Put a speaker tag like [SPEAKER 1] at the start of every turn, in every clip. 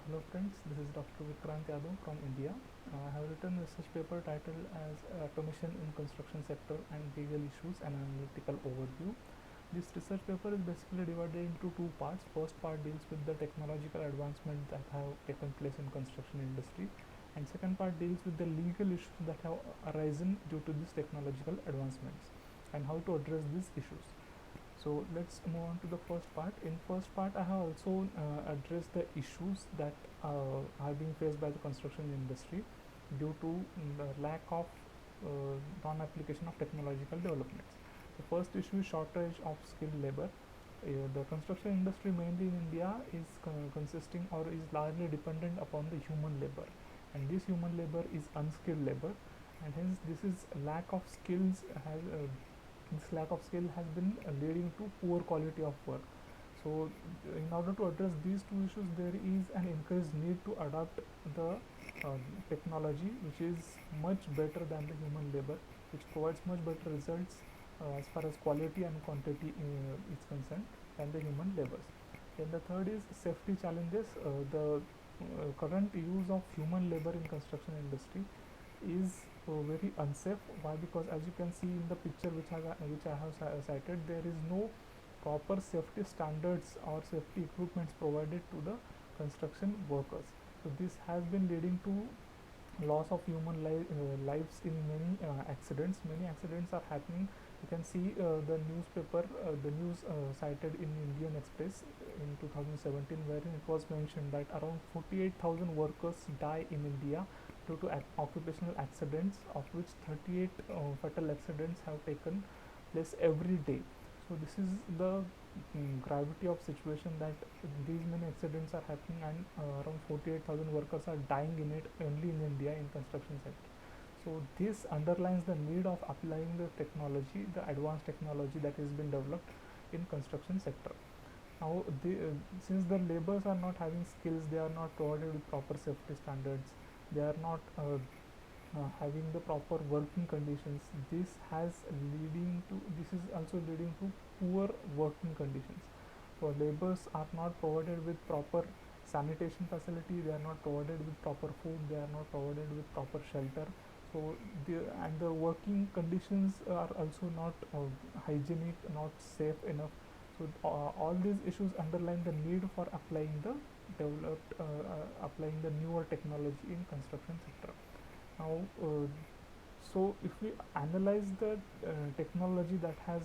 [SPEAKER 1] Hello friends, this is Dr. Vikrant Yadav from India. I have written a research paper titled as Automation in Construction Sector and Legal Issues, an Analytical Overview. This research paper is basically divided into two parts. First part deals with the technological advancements that have taken place in construction industry, and second part deals with the legal issues that have arisen due to these technological advancements and how to address these issues. So let's move on to the first part. In first part, I have also addressed the issues that are being faced by the construction industry due to the lack of non-application of technological developments. The first issue is shortage of skilled labor. The construction industry, mainly in India, is consisting or is largely dependent upon the human labor, and this human labor is unskilled labor, and hence this is lack of skills has this lack of skill has been leading to poor quality of work. So in order to address these two issues, there is an increased need to adopt the technology which is much better than the human labor, which provides much better results as far as quality and quantity is concerned than the human labors. Then the third is safety challenges. The current use of human labor in construction industry is very unsafe. Why? Because as you can see in the picture which I have cited, there is no proper safety standards or safety equipments provided to the construction workers. So this has been leading to loss of human lives in many accidents. Many accidents are happening. You can see the newspaper, the news cited in Indian Express in 2017, wherein it was mentioned that around 48,000 workers die in India due to occupational accidents, of which 38 fatal accidents have taken place every day. So this is the gravity of situation, that these many accidents are happening, and around 48,000 workers are dying in it only in India in construction sector. So this underlines the need of applying the technology, the advanced technology that has been developed in construction sector. Now, since the laborers are not having skills, they are not provided with proper safety standards, they are not having the proper working conditions. This is also leading to poor working conditions. So laborers are not provided with proper sanitation facility, they are not provided with proper food, they are not provided with proper shelter. So the working conditions are also not hygienic, not safe enough. So all these issues underline the need for applying the newer technology in construction sector. Now, so if we analyze the technology that has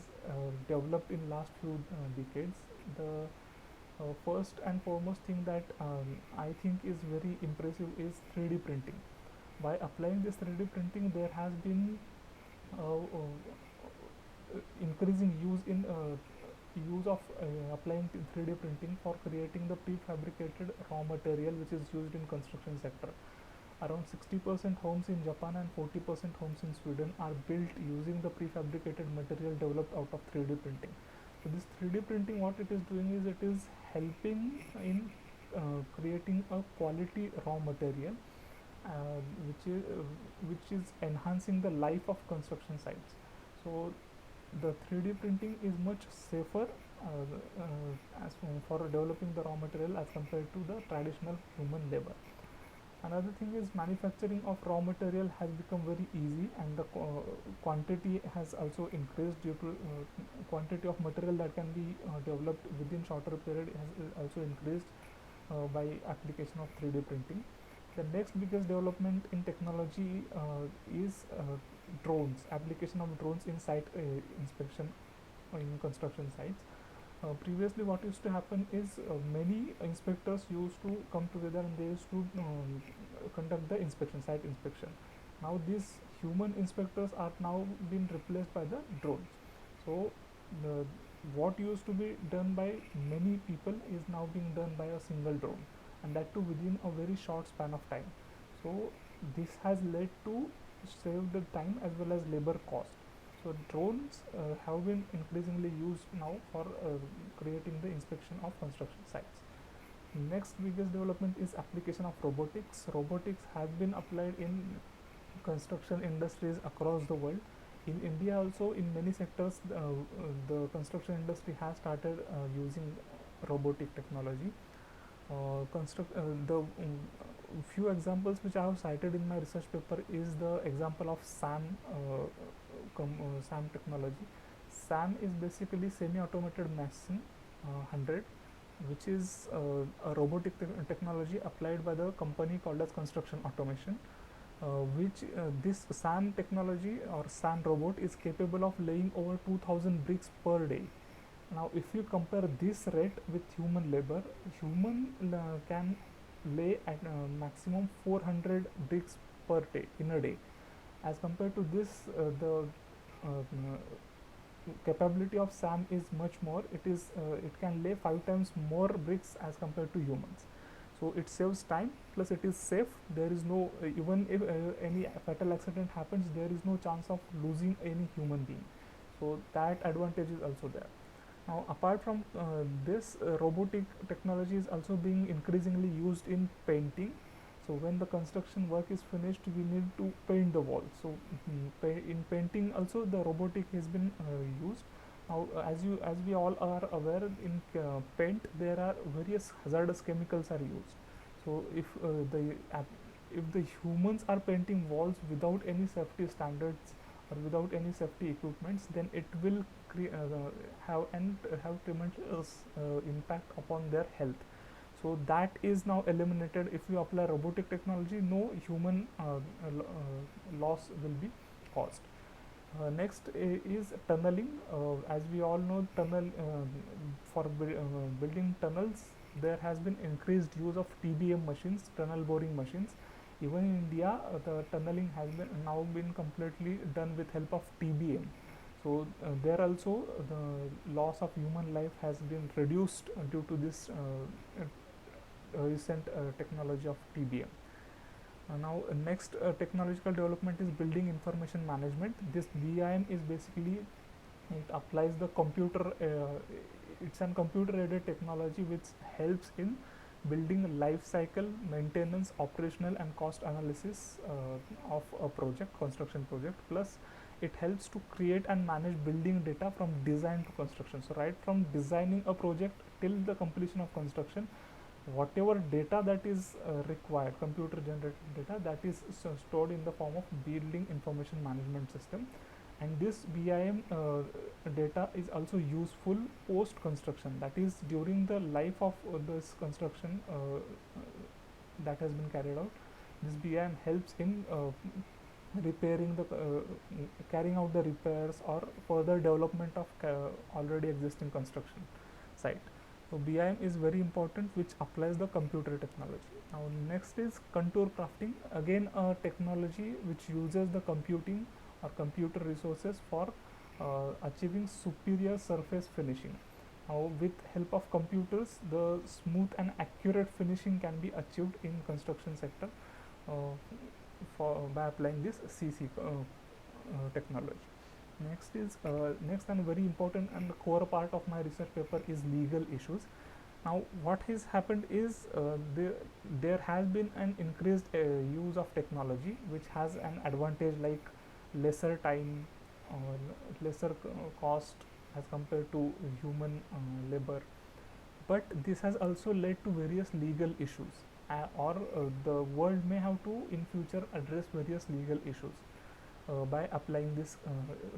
[SPEAKER 1] developed in last few decades, the first and foremost thing that I think is very impressive is 3D printing. By applying this 3D printing, there has been increasing use of applying 3D printing for creating the prefabricated raw material which is used in construction sector. Around 60% homes in Japan and 40% homes in Sweden are built using the prefabricated material developed out of 3D printing. So this 3D printing, what it is doing is it is helping in creating a quality raw material, uh, which is enhancing the life of construction sites. So the 3D printing is much safer for developing the raw material as compared to the traditional human labor. Another thing is manufacturing of raw material has become very easy, and the quantity has also increased due to quantity of material that can be developed within shorter period has also increased by application of 3D printing. The next biggest development in technology is drones, application of drones in site inspection in construction sites. Previously, what used to happen is many inspectors used to come together and they used to conduct the inspection, site inspection. Now, these human inspectors are now being replaced by the drones. So, the, what used to be done by many people is now being done by a single drone, and that too within a very short span of time. So, this has led to save the time as well as labor cost. So drones have been increasingly used now for creating the inspection of construction sites. Next biggest development is application of robotics. Robotics has been applied in construction industries across the world. In India also, in many sectors, the construction industry has started using robotic technology. The few examples which I have cited in my research paper is the example of SAM technology. SAM is basically semi-automated machine 100, which is a robotic technology applied by the company called as Construction Automation, which this SAM technology or SAM robot is capable of laying over 2000 bricks per day. Now, if you compare this rate with human labor, human can lay at maximum 400 bricks per day in a day. As compared to this, the capability of SAM is much more. It can lay 5 times more bricks as compared to humans. So it saves time, plus it is safe. There is no even if any fatal accident happens, there is no chance of losing any human being. So that advantage is also there. Now, apart from this, robotic technology is also being increasingly used in painting. So when the construction work is finished, we need to paint the wall. So in painting also the robotic has been used. Now, as we all are aware, in paint there are various hazardous chemicals are used. So if the humans are painting walls without any safety standards or without any safety equipments, then it will have tremendous impact upon their health. So that is now eliminated. If you apply robotic technology, no human loss will be caused. Next is tunneling. As we all know, for building tunnels, there has been increased use of TBM machines, tunnel boring machines. Even in India, the tunneling has been now been completely done with help of TBM. So there also the loss of human life has been reduced due to this recent technology of TBM. Now next technological development is building information management. This BIM is basically, it applies the computer, it's an computer aided technology which helps in building life cycle, maintenance, operational and cost analysis of a project, construction project. Plus it helps to create and manage building data from design to construction. So right from designing a project till the completion of construction, whatever data that is required, computer generated data, that is stored in the form of building information management system. And this BIM data is also useful post construction, that is during the life of this construction that has been carried out. This BIM helps in repairing the carrying out the repairs or further development of already existing construction site. So BIM is very important, which applies the computer technology. Now next is contour crafting, again a technology which uses the computing or computer resources for achieving superior surface finishing. Now with help of computers, the smooth and accurate finishing can be achieved in construction sector by applying this CC technology. Next and very important and the core part of my research paper is legal issues. Now what has happened is there has been an increased use of technology which has an advantage like lesser time or lesser cost as compared to human labor, but this has also led to various legal issues, or the world may have to in future address various legal issues by applying this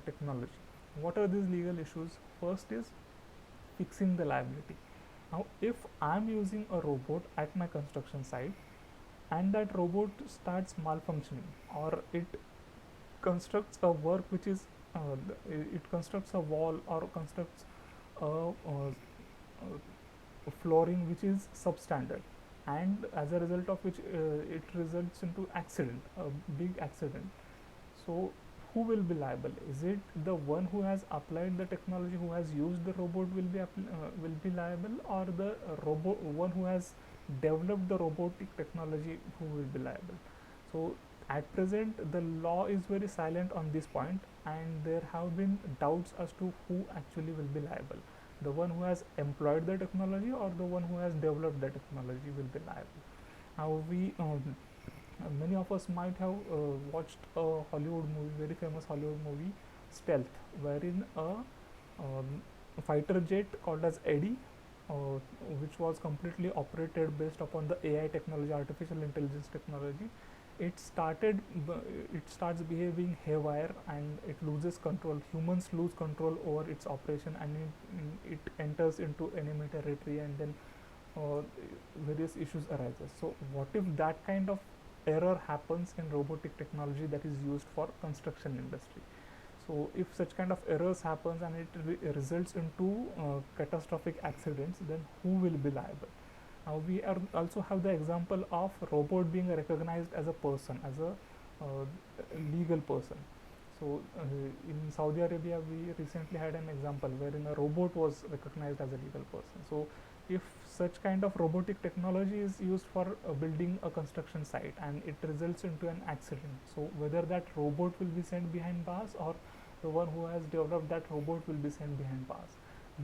[SPEAKER 1] technology. What are these legal issues? First is fixing the liability. Now if I am using a robot at my construction site and that robot starts malfunctioning, or it constructs a work which is it constructs a wall or constructs a flooring which is substandard, and as a result of which it results into accident, a big accident. So who will be liable? Is it the one who has applied the technology, who has used the robot will be liable, or the robot one who has developed the robotic technology who will be liable? So at present the law is very silent on this point, and there have been doubts as to who actually will be liable. The one who has employed the technology or the one who has developed the technology will be liable. Now many of us might have watched a Hollywood movie, very famous Hollywood movie, Stealth, wherein a fighter jet called as Eddie uh, which was completely operated based upon the AI technology, artificial intelligence technology, it started it starts behaving haywire and it loses control. Humans lose control over its operation, and it enters into enemy territory, and then uh, various issues arises. So what if that kind of error happens in robotic technology that is used for construction industry? So if such kind of errors happens and it results into catastrophic accidents, then who will be liable? Now we are also have the example of robot being recognized as a person, as a legal person. So in Saudi Arabia, we recently had an example wherein a robot was recognized as a legal person. So if such kind of robotic technology is used for building a construction site and it results into an accident, so whether that robot will be sent behind bars or the one who has developed that robot will be sent behind bars.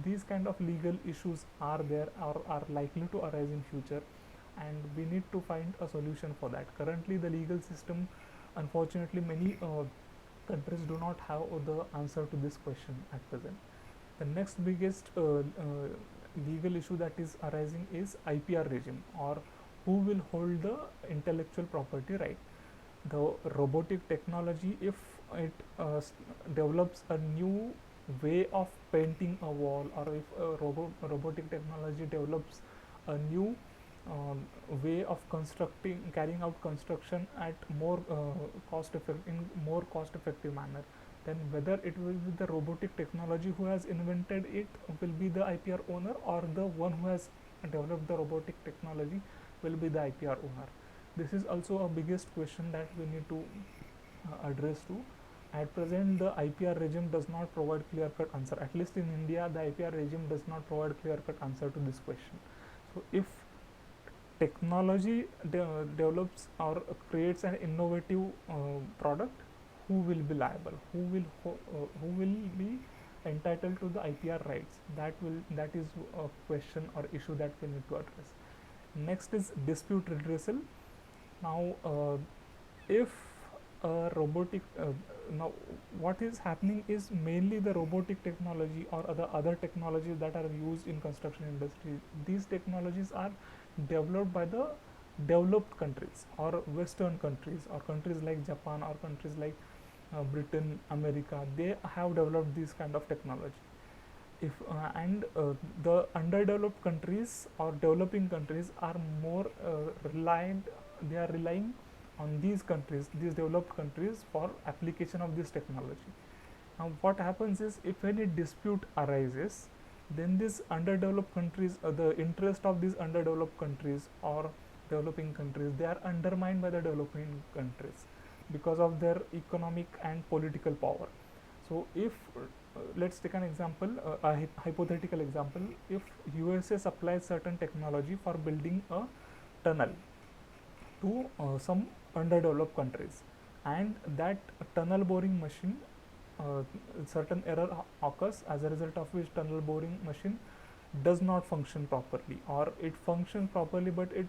[SPEAKER 1] These kind of legal issues are there or are likely to arise in future, and we need to find a solution for that. Currently the legal system, unfortunately, many countries do not have the answer to this question at present. The next biggest legal issue that is arising is IPR regime, or who will hold the intellectual property right. The robotic technology, if it develops a new way of painting a wall, or if robotic technology develops a new way of carrying out construction at more more cost effective manner, then whether it will be the robotic technology who has invented it will be the IPR owner, or the one who has developed the robotic technology will be the IPR owner. This is also a biggest question that we need to address to. At present, the IPR regime does not provide clear-cut answer. At least in India, the IPR regime does not provide clear-cut answer to this question. So, if technology develops or creates an innovative product, who will be liable? Who will be entitled to the IPR rights? That is a question or issue that we need to address. Next is dispute redressal. Now, if robotic now what is happening is mainly the robotic technology or other technologies that are used in construction industry. These technologies are developed by the developed countries or western countries or countries like Japan or countries like Britain, America. They have developed this kind of technology. If and the underdeveloped countries or developing countries are more reliant, they are relying on these countries, these developed countries, for application of this technology. Now what happens is, if any dispute arises, then these underdeveloped countries, the interest of these underdeveloped countries or developing countries, they are undermined by the developing countries because of their economic and political power. So if let's take an example, a hypothetical example. If USA supplies certain technology for building a tunnel to some underdeveloped countries, and that tunnel boring machine, uh, certain error occurs, as a result of which tunnel boring machine does not function properly, or it functions properly but it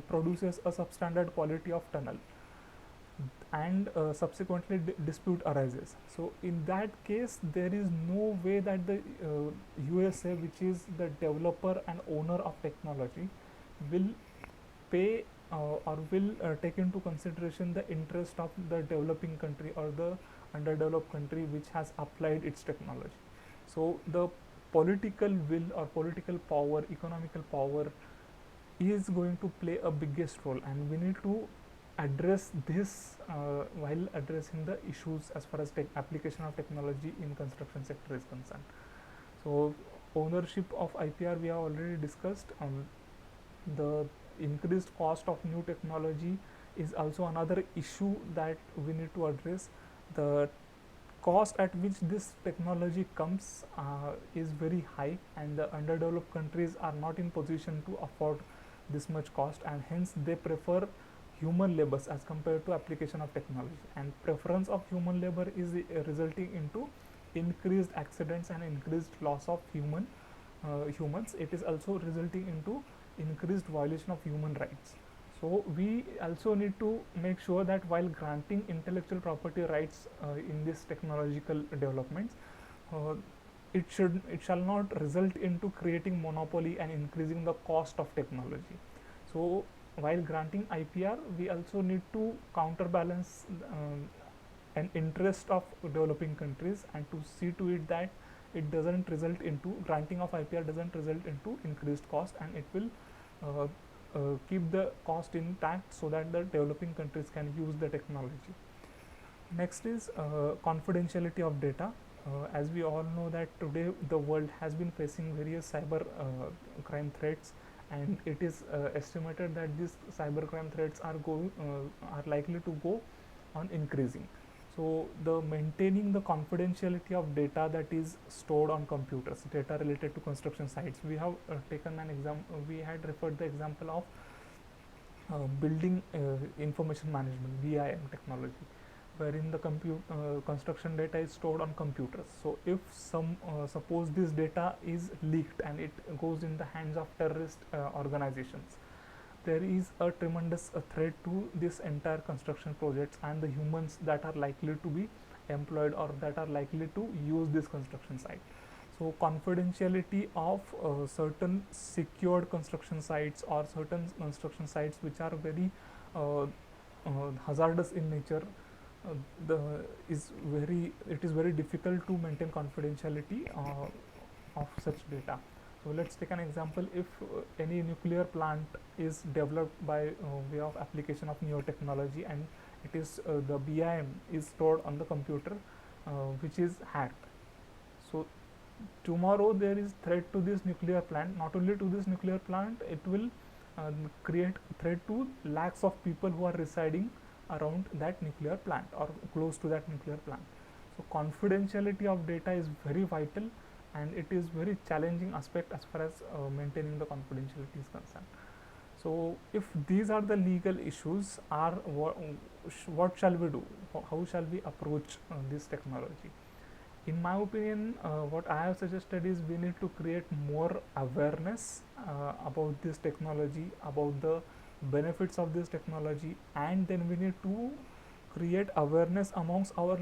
[SPEAKER 1] produces a substandard quality of tunnel, and subsequently dispute arises. So in that case, there is no way that the USA, which is the developer and owner of technology, will pay or will take into consideration the interest of the developing country or the underdeveloped country which has applied its technology. So the political will or political power, economical power, is going to play a biggest role, and we need to address this while addressing the issues as far as application of technology in construction sector is concerned. So ownership of IPR we have already discussed. The increased cost of new technology is also another issue that we need to address. The cost at which this technology comes is very high, and the underdeveloped countries are not in position to afford this much cost, and hence they prefer human labors as compared to application of technology, and preference of human labor is resulting into increased accidents and increased loss of humans. It is also resulting into increased violation of human rights. So we also need to make sure that while granting intellectual property rights in this technological developments, uh, it shall not result into creating monopoly and increasing the cost of technology. So while granting IPR, we also need to counterbalance an interest of developing countries, and to see to it that it doesn't result into granting of IPR doesn't result into increased cost, and it will uh, keep the cost intact so that the developing countries can use the technology. Next is confidentiality of data. As we all know that today the world has been facing various cyber crime threats, and it is estimated that these cyber crime threats are likely to go on increasing. So the maintaining the confidentiality of data that is stored on computers, data related to construction sites. We have taken an example. We had referred the example of building information management (BIM) technology, wherein the construction data is stored on computers. So if suppose this data is leaked and it goes in the hands of terrorist organizations, there is a tremendous threat to this entire construction projects and the humans that are likely to be employed or that are likely to use this construction site. So confidentiality of certain secured construction sites or certain construction sites which are very hazardous in nature, the is very it is very difficult to maintain confidentiality of such data. So let's take an example. If any nuclear plant is developed by way of application of newer technology, and it is the BIM is stored on the computer, which is hacked. So tomorrow there is threat to this nuclear plant. Not only to this nuclear plant, it will create threat to lakhs of people who are residing around that nuclear plant or close to that nuclear plant. So confidentiality of data is very vital, and it is very challenging aspect as far as maintaining the confidentiality is concerned. So if these are the legal issues, are what shall we do? How shall we approach this technology? In my opinion, what I have suggested is we need to create more awareness about this technology, about the benefits of this technology, and then we need to create awareness amongst our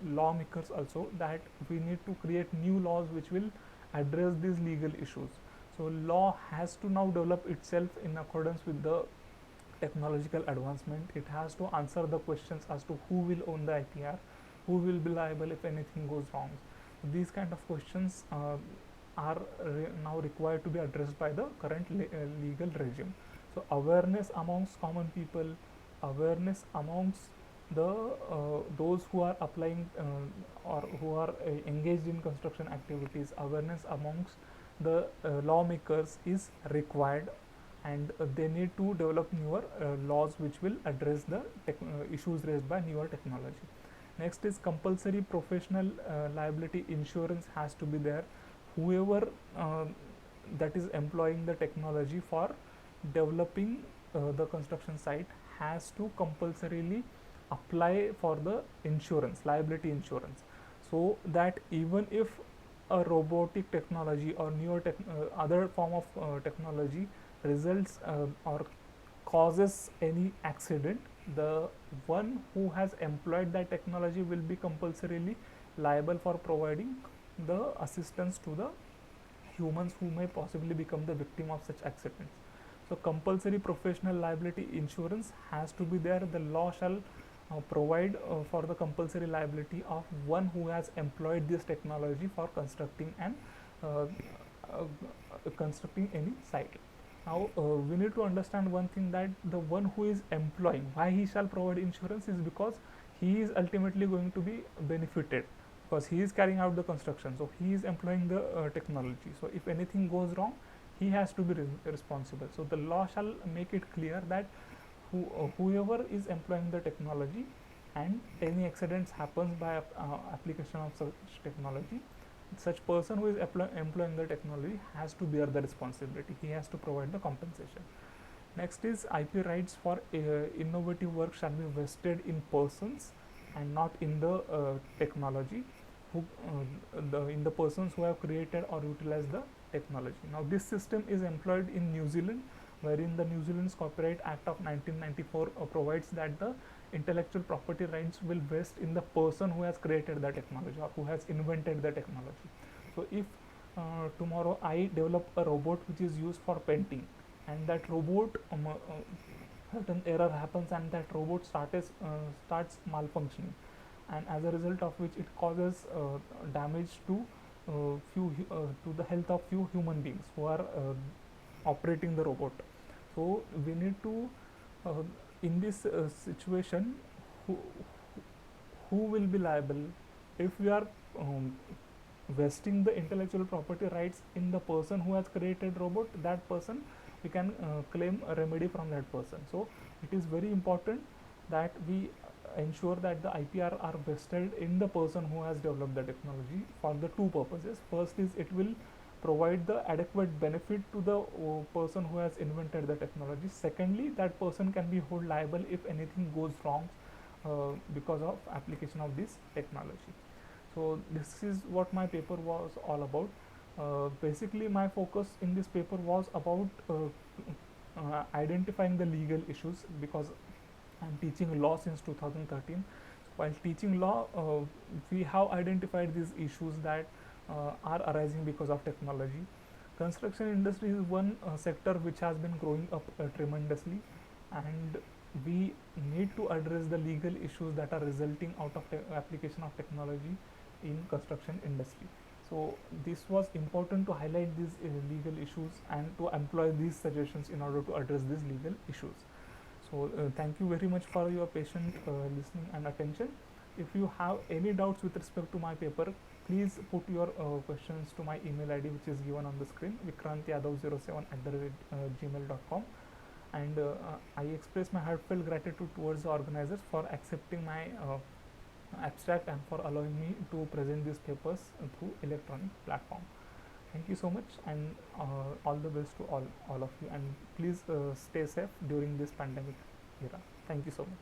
[SPEAKER 1] lawmakers also, that we need to create new laws which will address these legal issues. So law has to now develop itself in accordance with the technological advancement. It has to answer the questions as to who will own the IPR, who will be liable if anything goes wrong. These kind of questions are now required to be addressed by the current legal regime. So awareness amongst common people, awareness amongst the those who are applying or who are engaged in construction activities, awareness amongst the lawmakers is required, and they need to develop newer laws which will address the issues raised by newer technology. Next is compulsory professional liability insurance has to be there. Whoever that is employing the technology for developing the construction site has to compulsorily apply for the insurance, liability insurance, so that even if a robotic technology or newer other form of technology results or causes any accident, the one who has employed that technology will be compulsorily liable for providing the assistance to the humans who may possibly become the victim of such accidents. So compulsory professional liability insurance has to be there. The law shall provide for the compulsory liability of one who has employed this technology for constructing and constructing any site. Now we need to understand one thing, that the one who is employing, why he shall provide insurance is because he is ultimately going to be benefited, because he is carrying out the construction, so he is employing the technology. So if anything goes wrong, he has to be responsible. So the law shall make it clear that whoever is employing the technology and any accidents happens by application of such technology, such person who is employing the technology has to bear the responsibility. He has to provide the compensation. Next is IP rights for innovative work shall be vested in persons and not in the technology, in the persons who have created or utilized the technology. Now this system is employed in New Zealand, wherein the New Zealand's Copyright Act of 1994 provides that the intellectual property rights will vest in the person who has created the technology or who has invented the technology. So if tomorrow I develop a robot which is used for painting, and that robot certain error happens, and that robot starts malfunctioning, and as a result of which it causes damage to to the health of few human beings who are operating the robot. So we need to uh, in this situation, who who will be liable if we are vesting the intellectual property rights in the person who has created robot. That person, we can claim a remedy from that person. So it is very important that we ensure that the IPR are vested in the person who has developed the technology for the two purposes. First is it will provide the adequate benefit to the person who has invented the technology. Secondly, that person can be held liable if anything goes wrong because of application of this technology. So this is what my paper was all about. Basically my focus in this paper was about identifying the legal issues, because I'm teaching law since 2013. While teaching law, we have identified these issues that are arising because of technology. Construction industry is one sector which has been growing up tremendously, and we need to address the legal issues that are resulting out of application of technology in construction industry. So this was important to highlight these legal issues and to employ these suggestions in order to address these legal issues. So thank you very much for your patient listening and attention. If you have any doubts with respect to my paper, please put your questions to my email ID, which is given on the screen, vikrantyadav07@gmail.com. And I express my heartfelt gratitude towards the organizers for accepting my abstract and for allowing me to present these papers through electronic platform. Thank you so much, and all the best to all of you, and please stay safe during this pandemic era. Thank you so much.